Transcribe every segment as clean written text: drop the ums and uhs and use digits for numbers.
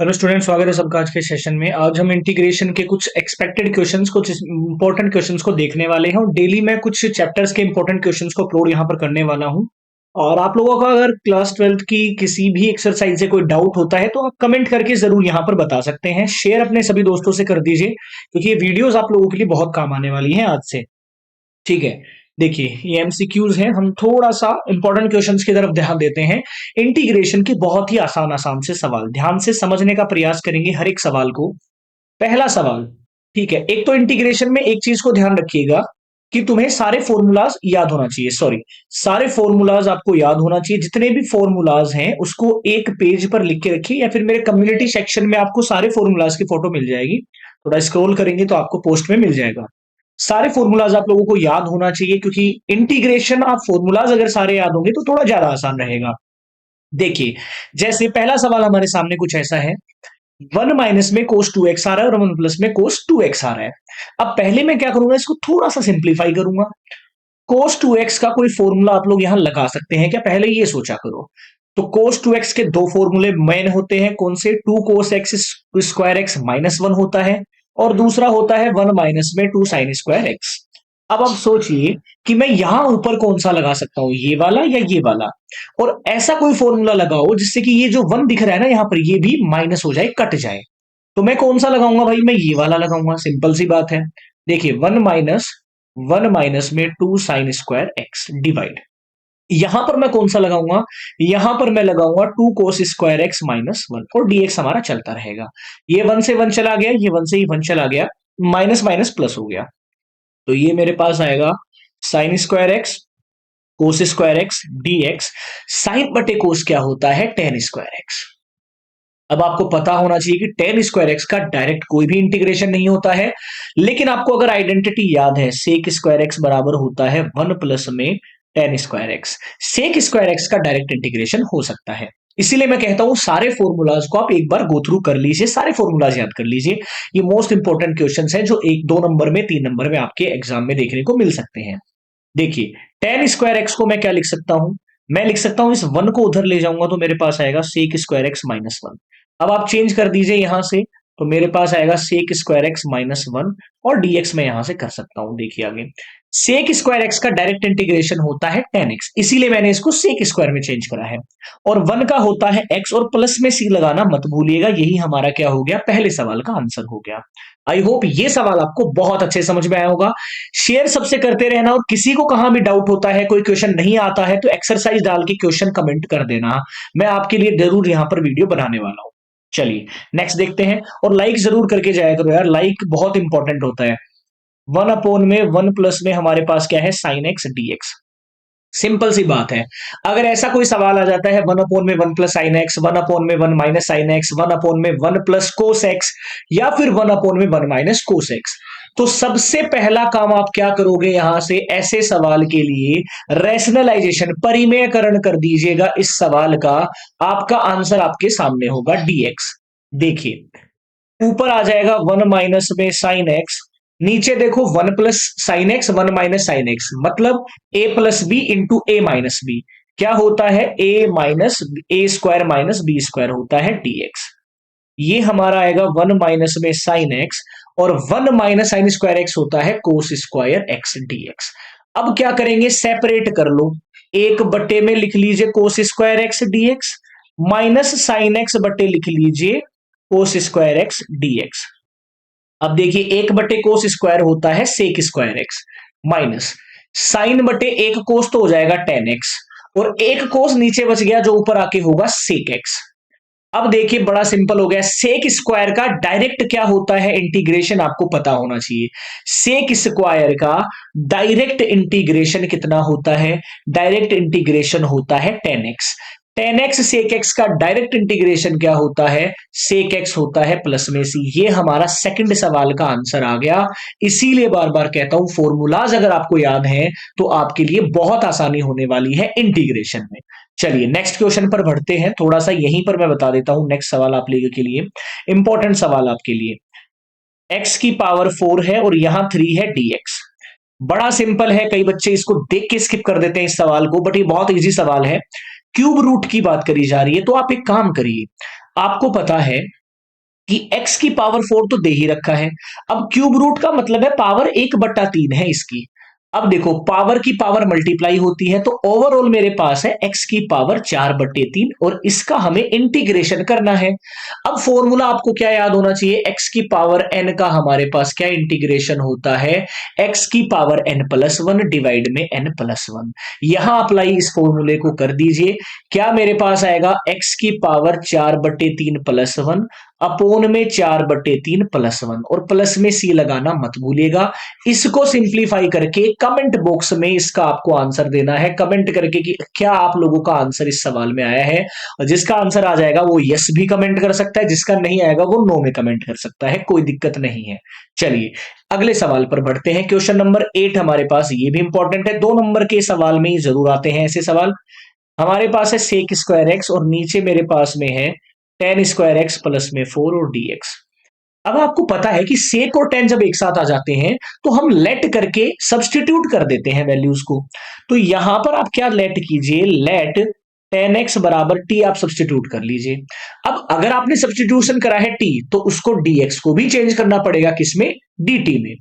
Hello student, स्वागत है सबका आज के सेशन में। आज हम इंटीग्रेशन के कुछ एक्सपेक्टेड क्वेश्चंस, कुछ इंपॉर्टेंट क्वेश्चंस को देखने वाले हैं और डेली मैं कुछ चैप्टर्स के इंपॉर्टेंट क्वेश्चंस को अपलोड यहाँ पर करने वाला हूँ। और आप लोगों का अगर क्लास 12th की किसी भी एक्सरसाइज से कोई डाउट होता है तो आप कमेंट करके जरूर यहाँ पर बता सकते हैं। शेयर अपने सभी दोस्तों से कर दीजिए क्योंकि ये वीडियोस आप लोगों के लिए बहुत काम आने वाली हैं आज से। ठीक है, देखिए ये एमसीक्यूज हैं। हम थोड़ा सा इंपॉर्टेंट क्वेश्चंस की तरफ ध्यान देते हैं। इंटीग्रेशन के बहुत ही आसान आसान से सवाल ध्यान से समझने का प्रयास करेंगे हर एक सवाल को। पहला सवाल, ठीक है, एक तो इंटीग्रेशन में एक चीज को ध्यान रखिएगा कि तुम्हें सारे फॉर्मूलाज याद होना चाहिए। सॉरी, सारे फॉर्मूलाज आपको याद होना चाहिए। जितने भी फॉर्मूलाज हैं उसको एक पेज पर लिख के रखिए या फिर मेरे कम्युनिटी सेक्शन में आपको सारे फॉर्मूलाज की फोटो मिल जाएगी। थोड़ा स्क्रॉल करेंगे तो आपको पोस्ट में मिल जाएगा। सारे फॉर्मूलाज आप लोगों को याद होना चाहिए क्योंकि इंटीग्रेशन आप फॉर्मूलाज अगर सारे याद होंगे तो थोड़ा ज्यादा आसान रहेगा। देखिए, जैसे पहला सवाल हमारे सामने कुछ ऐसा है, 1 - में कोस 2x आ रहा है और 1 + में कोस 2x आ रहा है। अब पहले मैं क्या करूंगा, इसको थोड़ा सा सिंप्लीफाई करूंगा। कोस 2x का कोई फॉर्मूला आप लोग यहां लगा सकते हैं क्या, पहले ये सोचा करो। तो कोस 2x के दो फॉर्मूले मेन होते हैं, कौन से? 2 cos x² x - 1 होता है और दूसरा होता है 1 - में 2 sin²x। अब आप सोचिए कि मैं यहां ऊपर कौन सा लगा सकता हूं, ये वाला या ये वाला। और ऐसा कोई फॉर्मूला लगाओ जिससे कि ये जो 1 दिख रहा है ना यहां पर, ये भी माइनस हो जाए, कट जाए। तो मैं कौन सा लगाऊंगा भाई? मैं ये वाला लगाऊंगा। सिंपल सी बात है। देखिए, 1 - में 2 sin²x डिवाइड, यहां पर मैं कौन सा लगाऊंगा? यहां पर मैं लगाऊंगा 2 cos²x - 1 और dx हमारा चलता रहेगा। ये 1 से 1 चला गया, ये 1 से ही 1 चला गया, माइनस माइनस प्लस हो गया। तो ये मेरे पास आएगा sin²x cos²x dx। साइन बटे कोस क्या होता है? tan²x। अब आपको पता होना चाहिए कि tan² का डायरेक्ट कोई भी इंटीग्रेशन नहीं होता है, लेकिन आपको अगर आइडेंटिटी याद है, sec² बराबर होता है 1 + में tan²। sec² का डायरेक्ट इंटीग्रेशन हो सकता है। इसीलिए मैं कहता हूं सारे फॉर्मूलाज को आप एक बार गो थ्रू कर लीजिए, सारे फॉर्मूलाज याद कर लीजिए। ये मोस्ट इंपॉर्टेंट क्वेश्चंस हैं जो 1, 2 नंबर में, 3 नंबर में आपके एग्जाम में देखने को मिल सकते हैं। देखिए, tan² को मैं क्या लिख सकता हूं? मैं लिख सकता हूं, इस 1 को उधर ले जाऊंगा तो मेरे पास आएगा sec² - 1। अब आप चेंज कर दीजिए यहां से, तो मेरे पास आएगा sec² - 1 और dx में यहां से कर सकता हूं। देखिए आगे, sec² का डायरेक्ट इंटीग्रेशन होता है tan x, इसीलिए मैंने इसको sec² में चेंज करा है। और 1 का होता है x और प्लस में c लगाना मत भूलिएगा। यही हमारा क्या हो गया? पहले सवाल का आंसर हो गया। आई होप ये सवाल आपको बहुत अच्छे समझ में आया होगा। शेयर सबसे करते रहना और किसी को कहां भी डाउट होता है, कोई क्वेश्चन नहीं आता है तो एक्सरसाइज डाल के क्वेश्चन कमेंट कर देना। मैं आपके लिए जरूर यहां पर वीडियो बनाने वाला हूं। चलिए नेक्स्ट देखते हैं। और लाइक जरूर करके जाया करो यार, लाइक बहुत इंपॉर्टेंट होता है। 1 में 1 + में हमारे पास क्या है? sin x dx। सिंपल सी बात है। अगर ऐसा कोई सवाल आ जाता है, 1 में 1 + sin x, 1 में 1 - sin x, 1 में 1 + cos x या फिर 1 में 1 - cos x, तो सबसे पहला काम आप क्या करोगे? यहां से ऐसे सवाल के लिए रैशनलाइजेशन, परिमेयकरण कर दीजिएगा इस सवाल का। आपका आंसर आपके सामने होगा dx। देखिए, ऊपर आ जाएगा 1 - में sin x, नीचे देखो 1 + sin x, 1 - sin x, मतलब a + b into a - b। क्या होता है? a - b² होता है dx। ये हमारा आएगा 1 - में sin x और 1 - sin²x होता है cos²x dx। अब क्या करेंगे? सेपरेट कर लो। 1 में लिख लीजिए cos²x dx minus sin x बटे लिख लीजिए cos²x dx। अब देखिए, 1/cos² होता है sec²x माइनस साइन बटे 1 cos तो हो जाएगा tan x और 1 cos नीचे बच गया जो ऊपर आके होगा sec x। अब देखिए, बड़ा सिंपल हो गया। sec² का डायरेक्ट क्या होता है इंटीग्रेशन, आपको पता होना चाहिए। sec² का डायरेक्ट इंटीग्रेशन कितना होता है? डायरेक्ट इंटीग्रेशन होता है tan x। tan x sec x का डायरेक्ट इंटीग्रेशन क्या होता है? sec x होता है प्लस में c। ये हमारा सेकंड सवाल का आंसर आ गया। इसीलिए बार बार कहता हूं, फॉर्मूलाज अगर आपको याद है तो आपके लिए बहुत आसानी होने वाली है इंटीग्रेशन में। चलिए नेक्स्ट क्वेश्चन पर बढ़ते हैं। थोड़ा सा यहीं पर मैं बता देता हूं, नेक्स्ट सवाल आप लोगों के लिए इंपॉर्टेंट सवाल आपके लिए। x⁴ है और यहां 3 है dx। बड़ा सिंपल है, कई बच्चे इसको देख के स्किप कर देते हैं इस सवाल को, बट ये बहुत इजी सवाल है। क्यूब रूट की बात करी जा रही है, तो आप एक काम करिए। आपको पता है कि x की पावर 4 तो दे ही रखा है। अब क्यूब रूट का मतलब है पावर 1/3 है इसकी। अब देखो पावर की पावर मल्टीप्लाई होती है, तो ओवरऑल मेरे पास है x की पावर 4/3 और इसका हमें इंटीग्रेशन करना है। अब फॉर्मूला आपको क्या याद होना चाहिए, x की पावर n का हमारे पास क्या इंटीग्रेशन होता है, x की पावर n+1 डिवाइड में n+1। यहां अप्लाई इस फॉर्मूले को कर दीजिए, क्या मेरे पास आएगा x की पावर 4/3+1 अपोन में 4/3+1 और प्लस में c लगाना मत भूलिएगा। इसको सिंप्लीफाई करके कमेंट बॉक्स में इसका आपको आंसर देना है, कमेंट करके कि क्या आप लोगों का आंसर इस सवाल में आया है। और जिसका आंसर आ जाएगा वो यस भी कमेंट कर सकता है, जिसका नहीं आएगा वो नो में कमेंट कर सकता है, कोई दिक्कत नहीं है। चलिए अगले सवाल पर बढ़ते हैं। क्वेश्चन नंबर 8 हमारे पास, ये भी इंपॉर्टेंट है, 2 नंबर के सवाल में ही जरूर आते हैं ऐसे सवाल। हमारे पास है सेक स्क्वायर एक्स और नीचे मेरे पास में है टेन स्क्वायर एक्स प्लस में 4 और dx। अब आपको पता है कि सेक और टेन जब एक साथ आ जाते हैं तो हम लेट करके सब्सटीट्यूट कर देते हैं वैल्यूज को। तो यहां पर आप क्या लेट कीजिए, लेट टेन एक्स बराबर टी आप सब्सटीट्यूट कर लीजिए। अब अगर आपने सब्सटीट्यूशन करा है टी तो उसको dx को भी चेंज करना पड़ेगा, किसमें, dt में।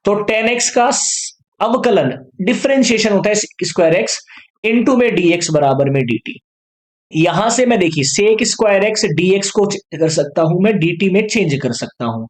तो टेन एक्स का अवकलन डिफरेंशिएशन होता है स्क्वायर एक्स इंटू में dx बराबर में dt। यहां से मैं देखिए सेक स्क्वायर एक्स dx को कर सकता हूं, मैं dt में चेंज कर सकता हूं।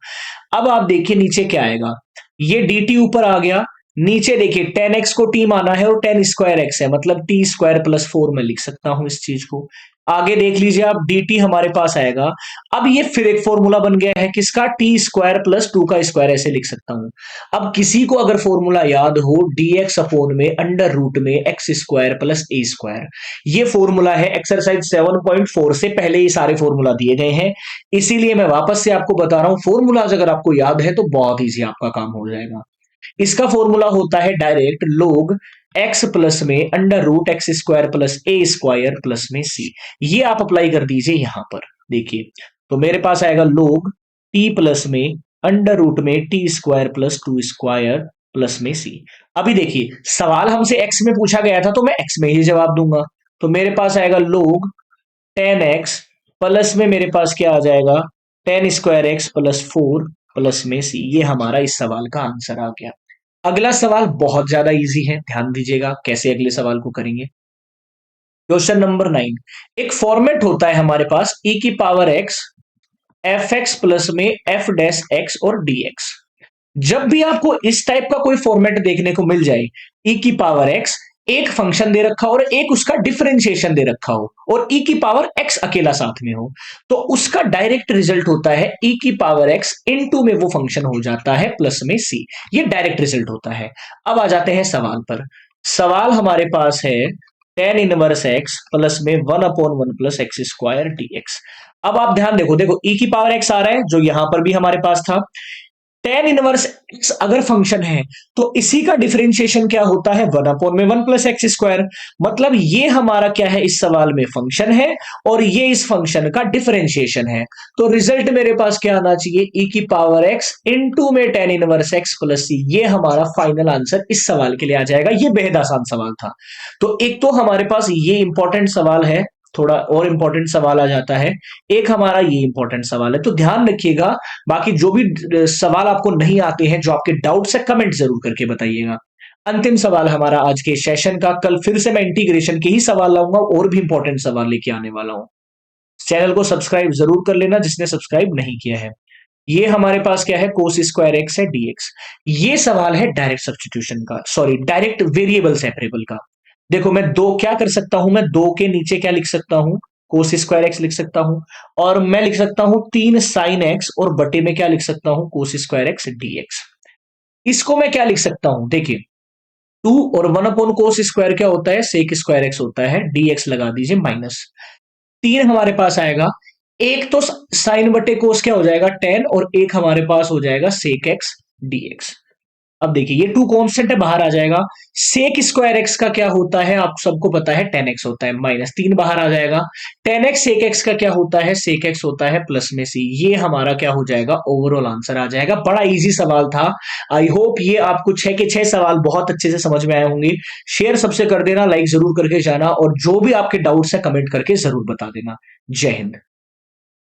अब आप देखिए नीचे क्या आएगा, ये dt ऊपर आ गया, नीचे देखिए टेन एक्स को t माना है और टेन स्क्वायर एक्स है, मतलब टी स्क्वायर प्लस 4 में लिख सकता हूं इस चीज को। आगे देख लीजिए आप dt हमारे पास आएगा। अब ये फिर एक फॉर्मूला बन गया है किसका, टी स्क्वायर प्लस 2 का स्क्वायर, ऐसे लिख सकता हूं। अब किसी को अगर फॉर्मूला याद हो dx अपोन में अंडर रूट में x square plus a square, ये फॉर्मूला है एक्सरसाइज 7.4 से पहले ये सारे फॉर्मूला दिए गए हैं, इसीलिए मैं वापस से आपको बता रहा हूं। फॉर्मूलाज अगर आपको याद है तो बहुत ईजी आपका काम हो जाएगा। इसका फॉर्मूला होता है डायरेक्ट लोग एक्स प्लस में under root x square plus a square plus में सी। ये आप अप्लाई कर दीजिए यहां पर, देखिए तो मेरे पास आएगा लोग टी प्लस में अंडर रूट में T square plus 2 square plus में सी। अभी देखिए सवाल हमसे एक्स में पूछा गया था तो मैं एक्स में ही जवाब दूंगा। तो मेरे पास आएगा लोग टेन एक्स प्लस में मेरे पास क्या आ जाएगा, ten square x plus 4 plus में सी। ये हमारा इस सवाल का आंसर आ गया। अगला सवाल बहुत ज्यादा इजी है, ध्यान दीजिएगा कैसे अगले सवाल को करेंगे। क्वेश्चन नंबर 9, एक फॉर्मेट होता है हमारे पास e की power x F x plus में एफ डैश एक्स और dx। जब भी आपको इस टाइप का कोई फॉर्मेट देखने को मिल जाए, e की पावर x एक फंक्शन दे रखा हो और एक उसका डिफरेंशिएशन दे रखा हो और e की पावर x अकेला साथ में हो, तो उसका डायरेक्ट रिजल्ट होता है e की पावर x इनटू में वो फंक्शन हो जाता है प्लस में c। ये डायरेक्ट रिजल्ट होता है। अब आ जाते हैं सवाल पर। सवाल हमारे पास है टेन इनवर्स x प्लस में 1/1 प्लस एक्स स्क्वायर dx। अब आप ध्यान देखो e की पावर x आ रहा है जो यहां पर भी हमारे पास था। टेन इनवर्स एक्स अगर फंक्शन है तो इसी का डिफरेंशिएशन क्या होता है, 1/1 प्लस एक्स स्क्वायर। मतलब ये हमारा क्या है, इस सवाल में फंक्शन है और ये इस फंक्शन का डिफरेंशिएशन है। तो रिजल्ट मेरे पास क्या आना चाहिए, e की पावर x इनटू में टेन इनवर्स x प्लस सी। ये हमारा फाइनल आंसर इस सवाल के लिए आ जाएगा। ये बेहद आसान सवाल था। तो एक तो हमारे पास ये इंपॉर्टेंट सवाल है, थोड़ा और इंपॉर्टेंट सवाल आ जाता है, एक हमारा ये इंपॉर्टेंट सवाल है। तो ध्यान रखिएगा, बाकी जो भी सवाल आपको नहीं आते हैं, जो आपके डाउट्स है, कमेंट जरूर करके बताइएगा। अंतिम सवाल हमारा आज के सेशन का, कल फिर से मैं इंटीग्रेशन के ही सवाल लाऊंगा और भी इंपॉर्टेंट सवाल लेके आने वाला हूं। चैनल को सब्सक्राइब जरूर कर लेना जिसने सब्सक्राइब नहीं किया है। ये हमारे पास क्या है, कोस स्क्वायर एक्स है dx। ये सवाल है डायरेक्ट सब्सटीट्यूशन का, सॉरी डायरेक्ट वेरिएबल सेपरेबल का। देखो मैं दो क्या कर सकता हूं, मैं दो के नीचे क्या लिख सकता हूं, कोस स्क्वायर एक्स लिख सकता हूं, और मैं लिख सकता हूं 3 साइन एक्स और बटे में क्या लिख सकता हूं, कोस स्क्वायर एक्स dx। इसको मैं क्या लिख सकता हूं, देखिए 2 और 1 कोस स्क्वायर क्या होता है, सेक स्क्वायर एक्स होता है, dx लगा दीजिए माइनस 3 हमारे पास आएगा। एक तो साइन बटे कोस क्या हो जाएगा 10 और एक हमारे पास हो जाएगा सेक एक्स dx। अब देखिए ये 2 कांस्टेंट है, बाहर आ जाएगा। सेक स्क्वायर एक्स का क्या होता है, आप सबको पता है 10x होता है, माइनस 3 बाहर आ जाएगा। 10x सेक एक्स का क्या होता है, सेक एक्स होता है प्लस में सी। ये हमारा क्या हो जाएगा, ओवरऑल आंसर आ जाएगा। बड़ा इजी सवाल था। आई होप ये आपको 6 के 6 सवाल बहुत अच्छे से समझ में आए होंगे। शेयर सबसे कर देना, लाइक जरूर करके जाना, और जो भी आपके डाउट्स है कमेंट करके जरूर बता देना। जय हिंद।